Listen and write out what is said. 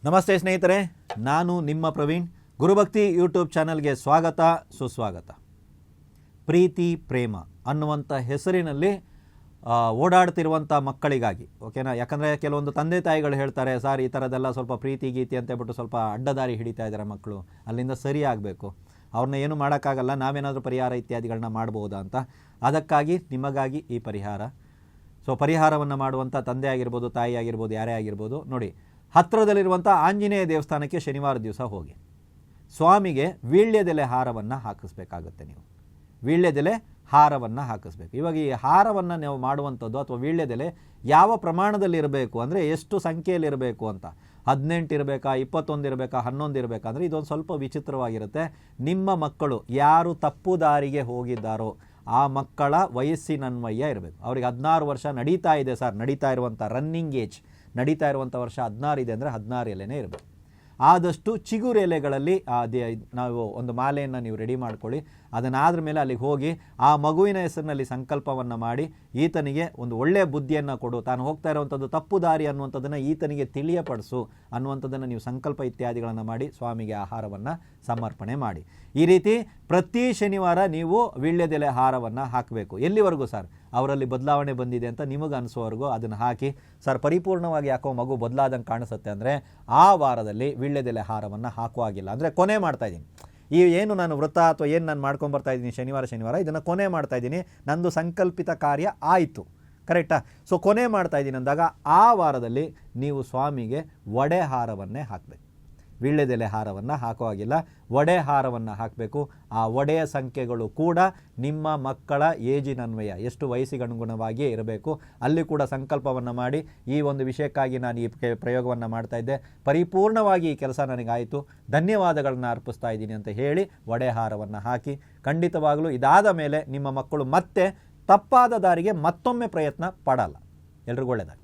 ನಮಸ್ತೆ ಸ್ನೇಹಿತರೆ, ನಾನು ನಿಮ್ಮ ಪ್ರವೀಣ್. ಗುರುಭಕ್ತಿ ಯೂಟ್ಯೂಬ್ ಚಾನಲ್ಗೆ ಸ್ವಾಗತ, ಸುಸ್ವಾಗತ. ಪ್ರೀತಿ ಪ್ರೇಮ ಅನ್ನುವಂಥ ಹೆಸರಿನಲ್ಲಿ ಓಡಾಡ್ತಿರುವಂಥ ಮಕ್ಕಳಿಗಾಗಿ, ಓಕೆನಾ? ಯಾಕಂದರೆ ಕೆಲವೊಂದು ತಂದೆ ತಾಯಿಗಳು ಹೇಳ್ತಾರೆ, ಸರ್ ಈ ಥರದ್ದೆಲ್ಲ ಸ್ವಲ್ಪ ಪ್ರೀತಿ ಗೀತಿ ಅಂತೇಳ್ಬಿಟ್ಟು ಸ್ವಲ್ಪ ಅಡ್ಡದಾರಿ ಹಿಡಿತಾ ಇದ್ದಾರೆ ಮಕ್ಕಳು, ಅಲ್ಲಿಂದ ಸರಿ ಆಗಬೇಕು, ಅವ್ರನ್ನ ಏನು ಮಾಡೋಕ್ಕಾಗಲ್ಲ, ನಾವೇನಾದರೂ ಪರಿಹಾರ ಇತ್ಯಾದಿಗಳನ್ನ ಮಾಡ್ಬೋದಾ ಅಂತ. ಅದಕ್ಕಾಗಿ ನಿಮಗಾಗಿ ಈ ಪರಿಹಾರ. ಸೊ ಪರಿಹಾರವನ್ನು ಮಾಡುವಂಥ ತಂದೆ ಆಗಿರ್ಬೋದು, ತಾಯಿ ಆಗಿರ್ಬೋದು, ಯಾರೇ ಆಗಿರ್ಬೋದು, ನೋಡಿ, ಹತ್ತಿರದಲ್ಲಿರುವಂಥ ಆಂಜನೇಯ ದೇವಸ್ಥಾನಕ್ಕೆ ಶನಿವಾರ ದಿವಸ ಹೋಗಿ ಸ್ವಾಮಿಗೆ ವೀಳ್ಯದೆಲೆ ಹಾರವನ್ನು ಹಾಕಿಸ್ಬೇಕಾಗುತ್ತೆ. ನೀವು ವೀಳ್ಯದೆಲೆ ಹಾರವನ್ನು ಹಾಕಿಸ್ಬೇಕು. ಇವಾಗ ಈ ಹಾರವನ್ನು ನೀವು ಮಾಡುವಂಥದ್ದು ಅಥವಾ ವೀಳ್ಯದೆಲೆ ಯಾವ ಪ್ರಮಾಣದಲ್ಲಿ ಇರಬೇಕು ಅಂದರೆ ಎಷ್ಟು ಸಂಖ್ಯೆಯಲ್ಲಿ ಇರಬೇಕು ಅಂತ, 18 ಇರಬೇಕಾ, 21 ಇರಬೇಕಾ, 11 ಇರಬೇಕಾ ಅಂದರೆ ಇದೊಂದು ಸ್ವಲ್ಪ ವಿಚಿತ್ರವಾಗಿರುತ್ತೆ. ನಿಮ್ಮ ಮಕ್ಕಳು ಯಾರು ತಪ್ಪು ದಾರಿಗೆ ಹೋಗಿದ್ದಾರೋ ಆ ಮಕ್ಕಳ ವಯಸ್ಸಿನನ್ವಯ ಇರಬೇಕು. ಅವ್ರಿಗೆ 16 ವರ್ಷ ನಡೀತಾ ಇದೆ ಸರ್, ನಡೀತಾ ಇರುವಂಥ ರನ್ನಿಂಗ್ ಏಜ್ ನಡೀತಾ ಇರುವಂಥ ವರ್ಷ 16 ಇದೆ ಅಂದರೆ 16 ಎಲೆನೇ ಇರಬೇಕು. ಆದಷ್ಟು ಚಿಗುರು ಎಲೆಗಳಲ್ಲಿ ನಾವು ಒಂದು ಮಾಲೆಯನ್ನು ನೀವು ರೆಡಿ ಮಾಡ್ಕೊಳ್ಳಿ. ಅದನ್ನಾದ್ರ ಮೇಲೆ ಅಲ್ಲಿಗೆ ಹೋಗಿ ಆ ಮಗುವಿನ ಹೆಸರಿನಲ್ಲಿ ಸಂಕಲ್ಪವನ್ನು ಮಾಡಿ, ಈತನಿಗೆ ಒಂದು ಒಳ್ಳೆಯ ಬುದ್ಧಿಯನ್ನು ಕೊಡು, ತಾನು ಹೋಗ್ತಾ ಇರುವಂಥದ್ದು ತಪ್ಪು ದಾರಿ ಅನ್ನುವಂಥದ್ದನ್ನು ಈತನಿಗೆ ತಿಳಿಯಪಡಿಸು ಅನ್ನುವಂಥದ್ದನ್ನು ನೀವು ಸಂಕಲ್ಪ ಇತ್ಯಾದಿಗಳನ್ನು ಮಾಡಿ ಸ್ವಾಮಿಗೆ ಆಹಾರವನ್ನು ಸಮರ್ಪಣೆ ಮಾಡಿ. ಈ ರೀತಿ ಪ್ರತಿ ಶನಿವಾರ ನೀವು ವೀಳ್ಯದೆಲೆ ಹಾರವನ್ನು ಹಾಕಬೇಕು. ಎಲ್ಲಿವರೆಗೂ ಸರ್ ಅವರಲ್ಲಿ ಬದಲಾವಣೆ ಬಂದಿದೆ ಅಂತ ನಿಮಗೆ ಅನಿಸೋವರೆಗೂ ಅದನ್ನು ಹಾಕಿ. ಸರ್ ಪರಿಪೂರ್ಣವಾಗಿ ಯಾಕೋ ಮಗು ಬದಲಾದಂಗೆ ಕಾಣಿಸುತ್ತೆ ಅಂದರೆ ಆ ವಾರದಲ್ಲಿ ವೀಳ್ಯದೆಲೆ ಹಾರವನ್ನು ಹಾಕುವಾಗಿಲ್ಲ. ಅಂದರೆ ಕೊನೆ ಮಾಡ್ತಾಯಿದ್ದೀನಿ, ಈ ಏನು ನಾನು ವೃತ್ತ ಅಥವಾ ಏನು ನಾನು ಮಾಡ್ಕೊಂಬರ್ತಾ ಇದ್ದೀನಿ ಶನಿವಾರ ಇದನ್ನು ಕೊನೆ ಮಾಡ್ತಾಯಿದ್ದೀನಿ, ನಂದು ಸಂಕಲ್ಪಿತ ಕಾರ್ಯ ಆಯಿತು, ಕರೆಕ್ಟಾ? ಸೊ ಕೊನೆ ಮಾಡ್ತಾಯಿದ್ದೀನಿ ಅಂದಾಗ ಆ ವಾರದಲ್ಲಿ ನೀವು ಸ್ವಾಮಿಗೆ ಒಡೆ ಹಾರವನ್ನೇ ಹಾಕಬೇಕು. ವೀಳ್ಯದೆಲೆ ಹಾರವನ್ನು ಹಾಕುವಾಗಿಲ್ಲ, ಒಡೆ ಹಾರವನ್ನು ಹಾಕಬೇಕು. ಆ ಒಡೆಯ ಸಂಖ್ಯೆಗಳು ಕೂಡ ನಿಮ್ಮ ಮಕ್ಕಳ ಏಜಿನನ್ವಯ, ಎಷ್ಟು ವಯಸ್ಸಿಗನುಗುಣವಾಗಿಯೇ ಇರಬೇಕು. ಅಲ್ಲಿ ಕೂಡ ಸಂಕಲ್ಪವನ್ನು ಮಾಡಿ, ಈ ಒಂದು ವಿಷಯಕ್ಕಾಗಿ ನಾನು ಈ ಪ್ರಯೋಗವನ್ನು ಮಾಡ್ತಾ ಇದ್ದೆ, ಪರಿಪೂರ್ಣವಾಗಿ ಈ ಕೆಲಸ ನನಗಾಯಿತು, ಧನ್ಯವಾದಗಳನ್ನು ಅರ್ಪಿಸ್ತಾ ಇದ್ದೀನಿ ಅಂತ ಹೇಳಿ ಒಡೆ ಹಾರವನ್ನು ಹಾಕಿ. ಖಂಡಿತವಾಗಲೂ ಇದಾದ ಮೇಲೆ ನಿಮ್ಮ ಮಕ್ಕಳು ಮತ್ತೆ ತಪ್ಪಾದ ದಾರಿಗೆ ಮತ್ತೊಮ್ಮೆ ಪ್ರಯತ್ನ ಪಡಲ್ಲ. ಎಲ್ರಿಗೂ ಒಳ್ಳೆಯದಾಗಲಿ.